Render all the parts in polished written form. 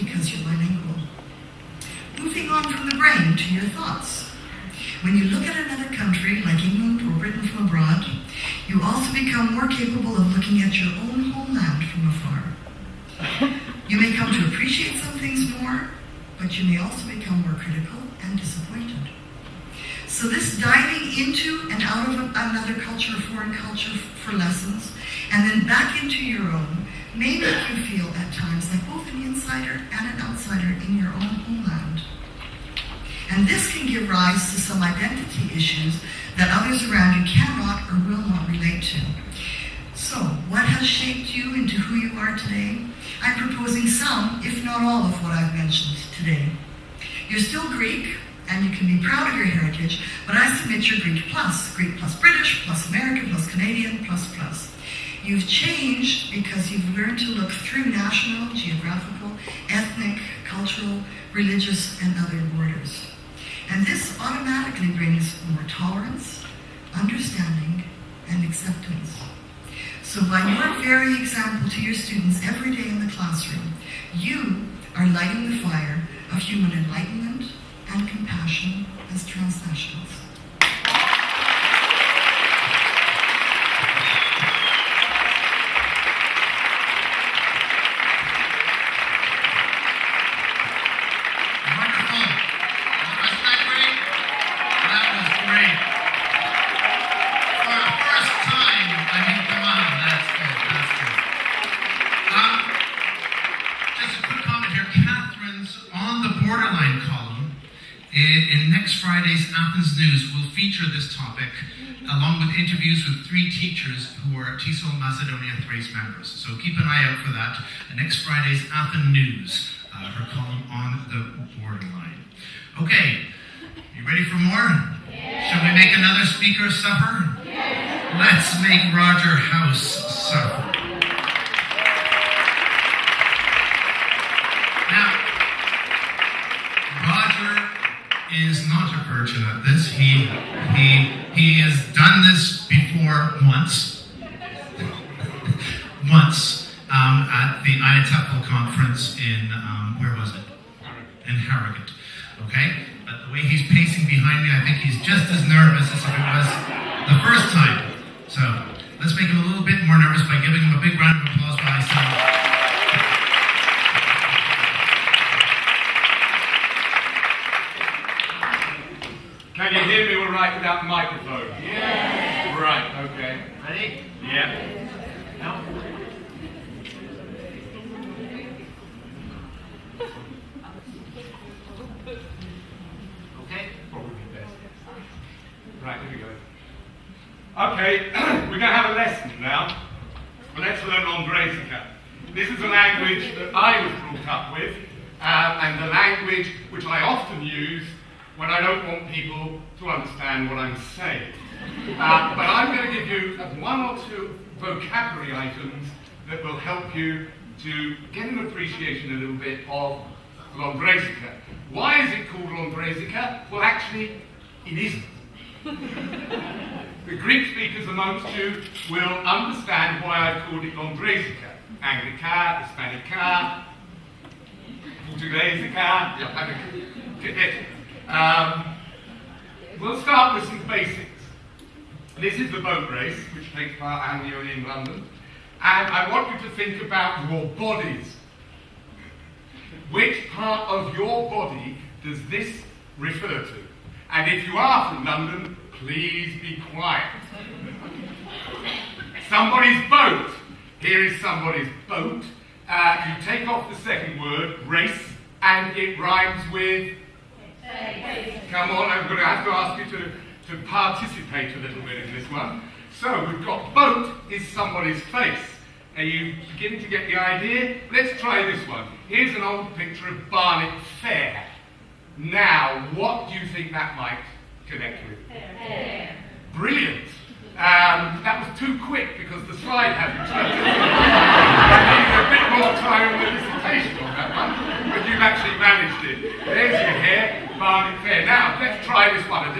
because you're bilingual. Moving on from the brain to your thoughts. When you look at another country, like England or Britain from abroad, you also become more capable of looking at your own homeland from afar. You may come to appreciate some things more, but you may also become more critical and disappointed. So this diving into and out of another culture, a foreign culture for lessons, and then back into your own, may make you feel at times like both an insider and an outsider in your own homeland. And this can give rise to some identity issues that others around you cannot or will not relate to. So, what has shaped you into who you are today? I'm proposing some, if not all, of what I've mentioned today. You're still Greek, and you can be proud of your heritage, but I submit you're Greek plus British, plus American, plus Canadian, plus. You've changed because you've learned to look through national, geographical, ethnic, cultural, religious, and other borders. And this automatically brings more tolerance, understanding, and acceptance. So by your very example to your students every day in the classroom, you are lighting the fire of human enlightenment and compassion as transnationals. In next Friday's Athens News, we'll feature this topic along with interviews with 3 teachers who are TESOL Macedonia-Thrace members. So keep an eye out for that. Next Friday's Athens News, her column on the borderline. Okay, you ready for more? Yeah. Shall we make another speaker suffer? Yeah. Let's make Roger House suffer. Now, Roger is not a virgin at this. He has done this before once at the IATEFL conference in where was it? In Harrogate. Okay, but the way he's pacing behind me, I think he's just as nervous as if it was the first time. So let's make him a little bit more nervous by giving him a big round of applause while I say. Can you hear me all right without the microphone? Yeah. Right, okay. Ready? Yeah. Now. Okay. Probably best. Right, here we go. Okay, we're going to have a lesson now. Let's learn N.Greece. This is a language that I was brought up with, and the language which I often use when I don't want people to understand what I'm saying. But I'm going to give you 1 or 2 vocabulary items that will help you to get an appreciation a little bit of N.Greece. Why is it called N.Greece? Well, actually, it isn't. The Greek speakers amongst you will understand why I've called it N.Greece. Anglica, Hispanica, Portuguesica, we'll start with some basics. This is the boat race, which takes part annually in London. And I want you to think about your bodies. Which part of your body does this refer to? And if you are from London, please be quiet. Somebody's boat. Here is somebody's boat. You take off the second word, race, and it rhymes with... Come on, I'm going to have to ask you to participate a little bit in this one. So, we've got boat is somebody's face. Are you beginning to get the idea? Let's try this one. Here's an old picture of Barnet Fair. Now, what do you think that might connect with? Fair. Brilliant. That was too quick because the slide hadn't turned. I needed a bit more time on the dissertation on that one, but you've actually managed it. There's your hair, Barnet Fair. Now, let's try this one.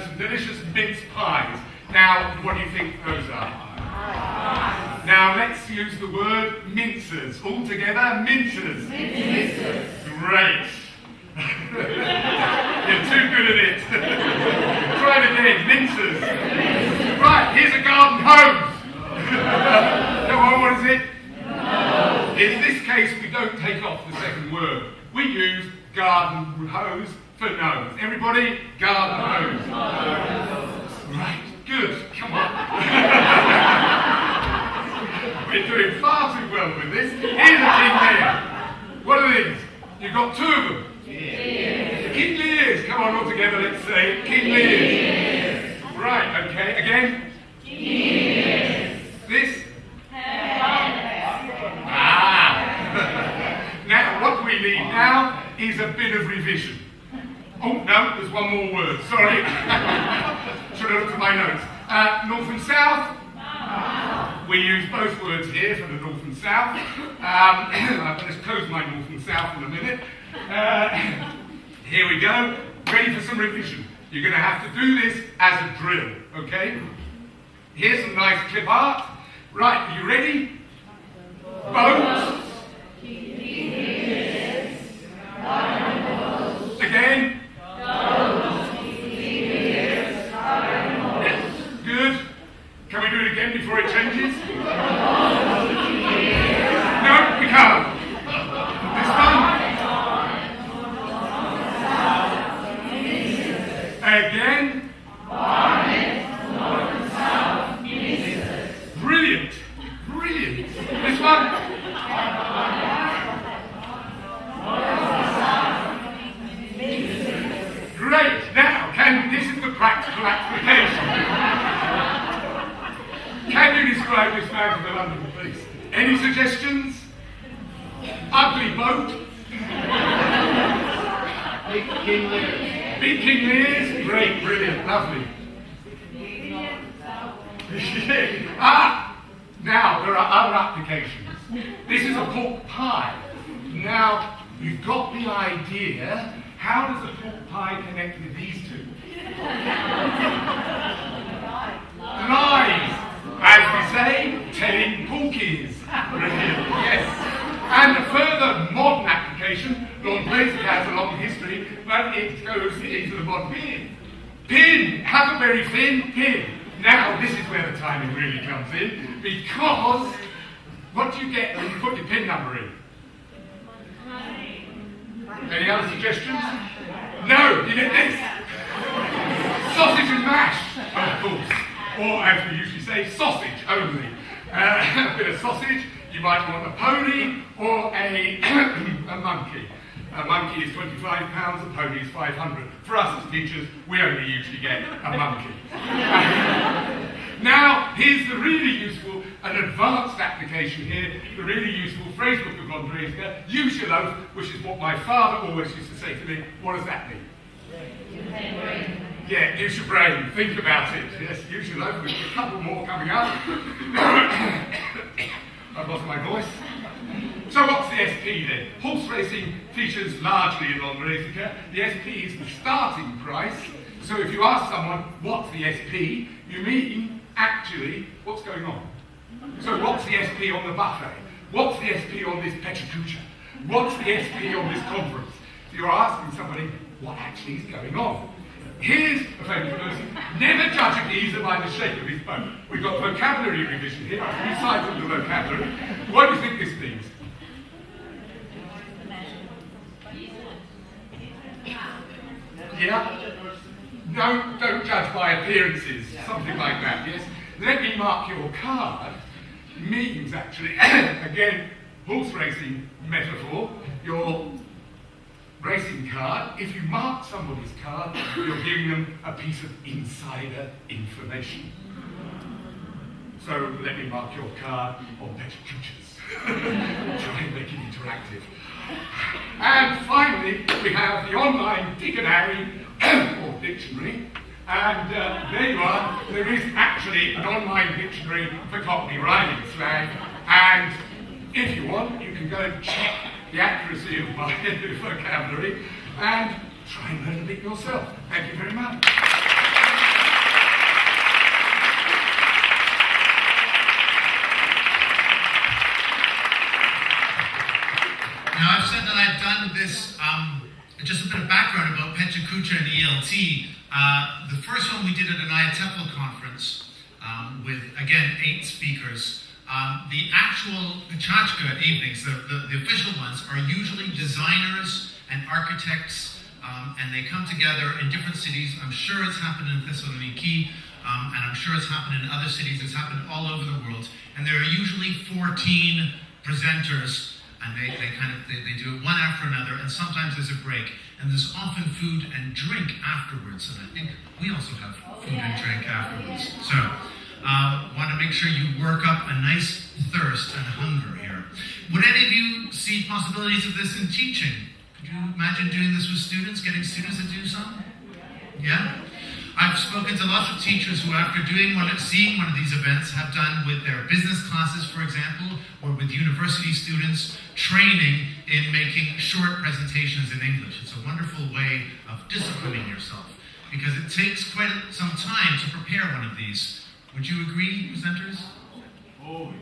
Some delicious mince pies. Now, what do you think those are? Now let's use the word mincers. All together, mincers. Mincers. Great. You're too good at it. Try it again, mincers. Right, here's a garden hose. Come on, what is it? No. In this case, we don't take off the second word. We use garden hose for nose. Everybody, garden hose. Right, good, come on. We're doing far too well with this. Here's a king ear. What are these? You've got two of them. Ears. Kingly ears. Come on, all together, let's say it. Kingly ears. Right, okay, again. Ears. This? Now, what we need now is a bit of revision. Oh, no, there's one more word. Sorry. Should have looked at my notes. North and south? We use both words here for the north and south. I'm going to close my north and south in a minute. Here we go. Ready for some revision. You're going to have to do this as a drill, okay? Here's some nice clip art. Right, are you ready? Boat. Again. Good. Can we do it again before it changes? No, we can't. This one. Again. Brilliant. Brilliant. This one. Great. Now, this is the practical application. Can you describe this man to the London police? Any suggestions? Ugly boat. Big King Lears. Big King Lears? Great, brilliant, lovely. Now, there are other applications. This is a pork pie. Now, you've got the idea. How does a pork pie connect with these two? Lies. As we say, telling porkies. Brilliant, yes. And a further modern application, N.Greece has a long history, but it goes into the modern pin. Pin, huckleberry fin, pin. Now, this is where the timing really comes in, because what do you get when you put your pin number in? Any other suggestions? No, you get this. Sausage and mash, of course. Or, as we usually say, sausage only. A bit of sausage, you might want a pony or a monkey. A monkey is 25 pounds, a pony is 500. For us as teachers, we only usually get a monkey. Now, here's the really useful and advanced application here, the really useful phrasebook of N.Greece. Use your loaf, which is what my father always used to say to me. What does that mean? Yeah, use your brain. Think about it. Yes, use your loaf. We've got a couple more coming up. I've lost my voice. So what's the SP then? Horse racing features largely in N.Greece. The SP is the starting price. So if you ask someone, what's the SP, you mean, actually, what's going on? So what's the SP on the buffet? What's the SP on this Pecha Kucha? What's the SP on this conference? So you're asking somebody, what actually is going on? Here's a famous person, never judge a geezer by the shape of his boat. We've got vocabulary revision here, I've recited the vocabulary. What do you think this means? Yeah? No, don't judge by appearances, something like that, yes? Let me mark your card means actually, again, horse racing metaphor, your racing card, if you mark somebody's card, you're giving them a piece of insider information. So let me mark your card on Pecha Kuchas. Try and make it interactive. And finally, we have the online dictionary, or dictionary, and there you are. There is actually an online dictionary for Cockney rhyming slang, and if you want, you can go and check the accuracy of my vocabulary and try and learn a bit yourself. Thank you very much. Now, I've said that I've done this, just a bit of background about Pecha, Kucha, and ELT. The first one we did at an TESOL conference with, again, 8 speakers. The actual Pecha evenings, the official ones, are usually designers and architects, and they come together in different cities. I'm sure it's happened in Thessaloniki, and I'm sure it's happened in other cities. It's happened all over the world. And there are usually 14 presenters, and they do it one after another, and sometimes there's a break. And there's often food and drink afterwards, and I think we also have food and drink afterwards. So, want to make sure you work up a nice thirst and hunger here. Would any of you see possibilities of this in teaching? Could you imagine doing this with students, getting students to do some? Yeah? I've spoken to lots of teachers who, after seeing one of these events, have done with their business classes, for example, or with university students, training in making short presentations in English. It's a wonderful way of disciplining yourself, because it takes quite some time to prepare one of these. Would you agree, presenters? Oh,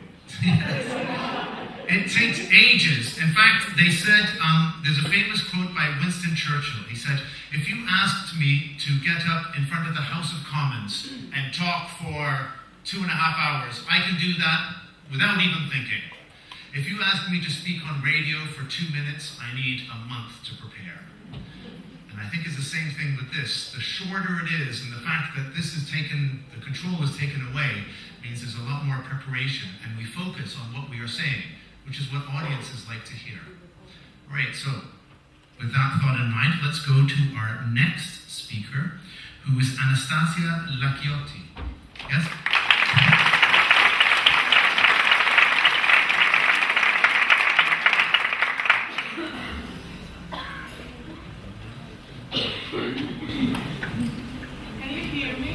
It takes ages. In fact, they said, there's a famous quote by Winston Churchill. He said, if you asked me to get up in front of the House of Commons and talk for 2.5 hours, I can do that without even thinking. If you ask me to speak on radio for 2 minutes, I need a month to prepare. And I think it's the same thing with this. The shorter it is, and the fact that the control is taken away, means there's a lot more preparation, and we focus on what we are saying, which is what audiences like to hear. All right, so with that thought in mind, let's go to our next speaker, who is Anastasia Lacchiotti. Yes? Can you hear me?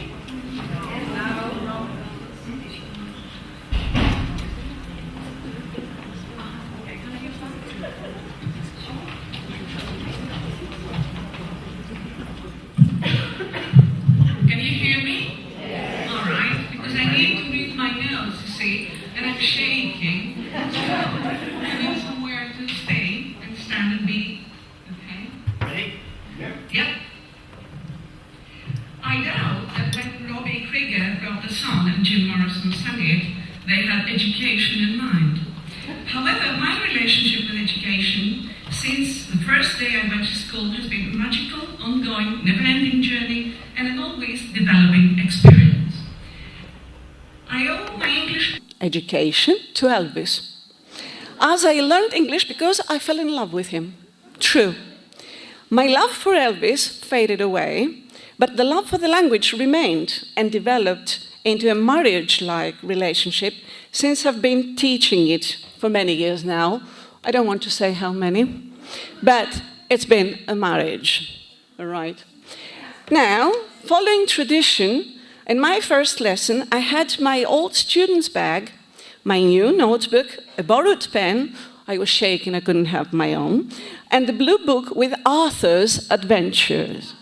Can you hear me? Yes. All right, because I need to read my notes, you see, and I'm shaking. So I need somewhere to stay and stand and be. Okay? ready? Yep. Yep. I doubt that when Robbie Krieger wrote the song and Jim Morrison sang it, they had education in mind. However, my relationship with education since the first day I went to school has been a magical, ongoing, never-ending journey and an always developing experience. I owe my English education to Elvis. As I learned English because I fell in love with him. True. My love for Elvis faded away, but the love for the language remained and developed into a marriage-like relationship since I've been teaching it for many years now. I don't want to say how many, but it's been a marriage, all right? Now, following tradition, in my first lesson, I had my old student's bag, my new notebook, a borrowed pen, I was shaking, I couldn't have my own, and the blue book with Arthur's adventures.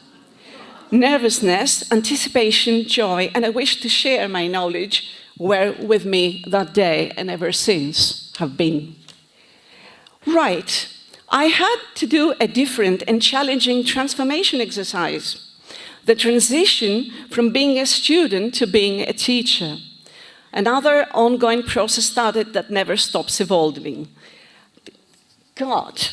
Nervousness, anticipation, joy, and a wish to share my knowledge were with me that day and ever since have been. Right, I had to do a different and challenging transformation exercise. The transition from being a student to being a teacher. Another ongoing process started that never stops evolving. God.